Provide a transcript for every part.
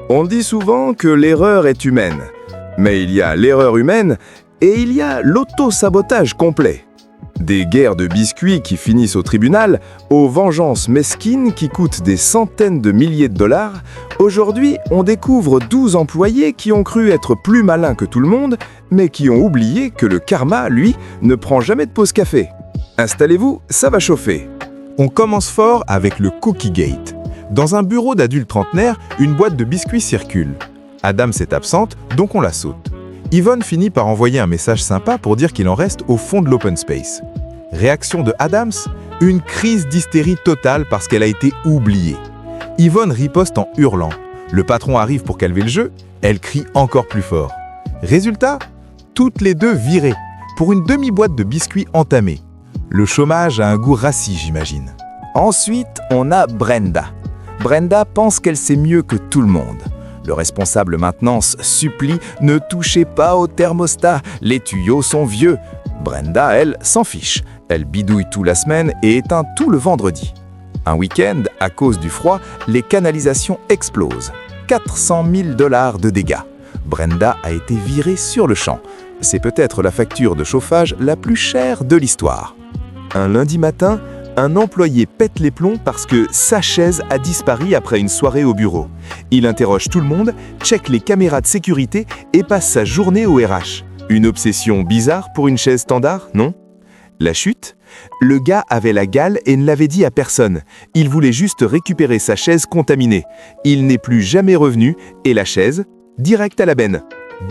On dit souvent que l'erreur est humaine. Mais il y a l'erreur humaine et il y a l'auto-sabotage complet. Des guerres de biscuits qui finissent au tribunal, aux vengeances mesquines qui coûtent des centaines de milliers de dollars, aujourd'hui on découvre 12 employés qui ont cru être plus malins que tout le monde, mais qui ont oublié que le karma, lui, ne prend jamais de pause café. Installez-vous, ça va chauffer. On commence fort avec le Cookie Gate. Dans un bureau d'adultes trentenaires, une boîte de biscuits circule. Adams est absente, donc on la saute. Yvonne finit par envoyer un message sympa pour dire qu'il en reste au fond de l'open space. Réaction de Adams, une crise d'hystérie totale parce qu'elle a été oubliée. Yvonne riposte en hurlant. Le patron arrive pour calmer le jeu, elle crie encore plus fort. Résultat, toutes les deux virées, pour une demi-boîte de biscuits entamée. Le chômage a un goût rassis, j'imagine. Ensuite, on a Brenda. Brenda pense qu'elle sait mieux que tout le monde. Le responsable maintenance supplie « Ne touchez pas au thermostat, les tuyaux sont vieux ». Brenda, elle, s'en fiche. Elle bidouille tout la semaine et éteint tout le vendredi. Un week-end, à cause du froid, les canalisations explosent. 400 000 $ de dégâts. Brenda a été virée sur le champ. C'est peut-être la facture de chauffage la plus chère de l'histoire. Un lundi matin, un employé pète les plombs parce que sa chaise a disparu après une soirée au bureau. Il interroge tout le monde, check les caméras de sécurité et passe sa journée au RH. Une obsession bizarre pour une chaise standard, non? La chute? Le gars avait la gale et ne l'avait dit à personne. Il voulait juste récupérer sa chaise contaminée. Il n'est plus jamais revenu et la chaise, direct à la benne.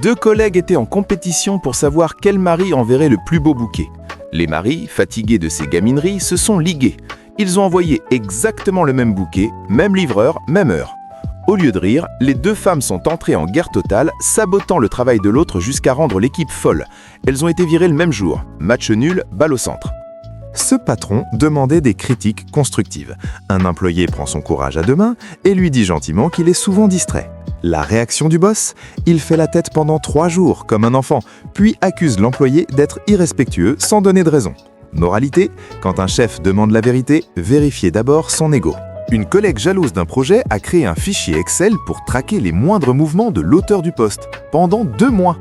2 collègues étaient en compétition pour savoir quel mari enverrait le plus beau bouquet. Les maris, fatigués de ces gamineries, se sont ligués. Ils ont envoyé exactement le même bouquet, même livreur, même heure. Au lieu de rire, les 2 femmes sont entrées en guerre totale, sabotant le travail de l'autre jusqu'à rendre l'équipe folle. Elles ont été virées le même jour. Match nul, balle au centre. Ce patron demandait des critiques constructives. Un employé prend son courage à 2 mains et lui dit gentiment qu'il est souvent distrait. La réaction du boss? Il fait la tête pendant 3 jours, comme un enfant, puis accuse l'employé d'être irrespectueux sans donner de raison. Moralité, quand un chef demande la vérité, vérifiez d'abord son ego. Une collègue jalouse d'un projet a créé un fichier Excel pour traquer les moindres mouvements de l'auteur du poste, pendant 2 mois.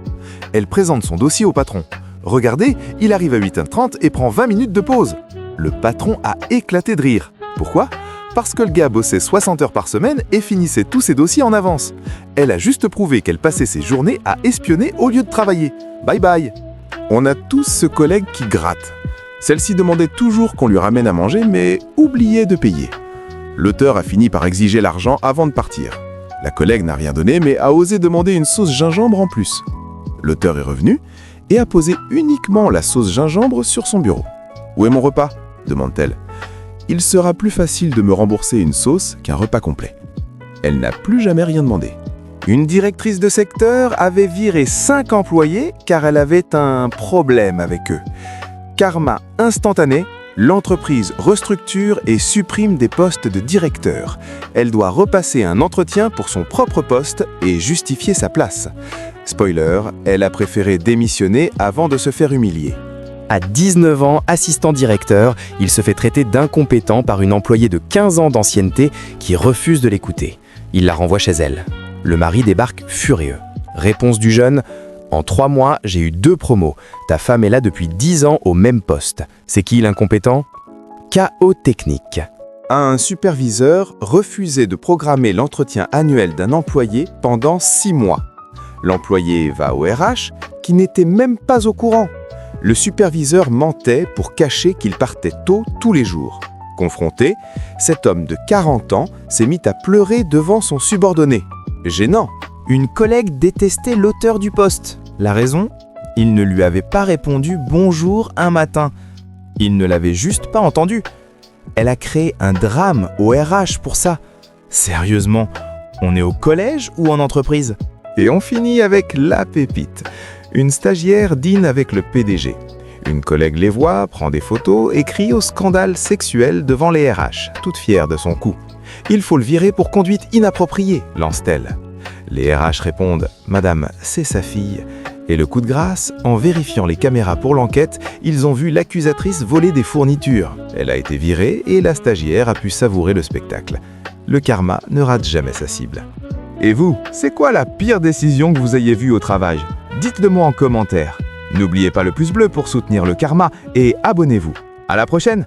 Elle présente son dossier au patron. Regardez, il arrive à 8h30 et prend 20 minutes de pause. Le patron a éclaté de rire. Pourquoi ? Parce que le gars bossait 60 heures par semaine et finissait tous ses dossiers en avance. Elle a juste prouvé qu'elle passait ses journées à espionner au lieu de travailler. Bye bye. On a tous ce collègue qui gratte. Celle-ci demandait toujours qu'on lui ramène à manger, mais oubliait de payer. L'auteur a fini par exiger l'argent avant de partir. La collègue n'a rien donné, mais a osé demander une sauce gingembre en plus. L'auteur est revenu et a posé uniquement la sauce gingembre sur son bureau. « Où est mon repas ?» demande-t-elle. « Il sera plus facile de me rembourser une sauce qu'un repas complet. » Elle n'a plus jamais rien demandé. Une directrice de secteur avait viré 5 employés car elle avait un problème avec eux. Karma instantané, l'entreprise restructure et supprime des postes de directeur. Elle doit repasser un entretien pour son propre poste et justifier sa place. Spoiler, elle a préféré démissionner avant de se faire humilier. À 19 ans, assistant directeur, il se fait traiter d'incompétent par une employée de 15 ans d'ancienneté qui refuse de l'écouter. Il la renvoie chez elle. Le mari débarque furieux. Réponse du jeune: « En 3 mois, j'ai eu 2 promos. Ta femme est là depuis 10 ans au même poste. C'est qui l'incompétent ?» Chaos technique. Un superviseur refusait de programmer l'entretien annuel d'un employé pendant 6 mois. L'employé va au RH, qui n'était même pas au courant. Le superviseur mentait pour cacher qu'il partait tôt tous les jours. Confronté, cet homme de 40 ans s'est mis à pleurer devant son subordonné. Gênant. Une collègue détestait l'auteur du poste. La raison ? Il ne lui avait pas répondu « bonjour » un matin. Il ne l'avait juste pas entendu. Elle a créé un drame au RH pour ça. Sérieusement, on est au collège ou en entreprise ? Et on finit avec la pépite. Une stagiaire dîne avec le PDG. Une collègue les voit, prend des photos et crie au scandale sexuel devant les RH, toute fière de son coup. « Il faut le virer pour conduite inappropriée », lance-t-elle. Les RH répondent « Madame, c'est sa fille ». Et le coup de grâce, en vérifiant les caméras pour l'enquête, ils ont vu l'accusatrice voler des fournitures. Elle a été virée et la stagiaire a pu savourer le spectacle. Le karma ne rate jamais sa cible. Et vous, c'est quoi la pire décision que vous ayez vue au travail? Dites-le moi en commentaire. N'oubliez pas le pouce bleu pour soutenir le karma et abonnez-vous. À la prochaine!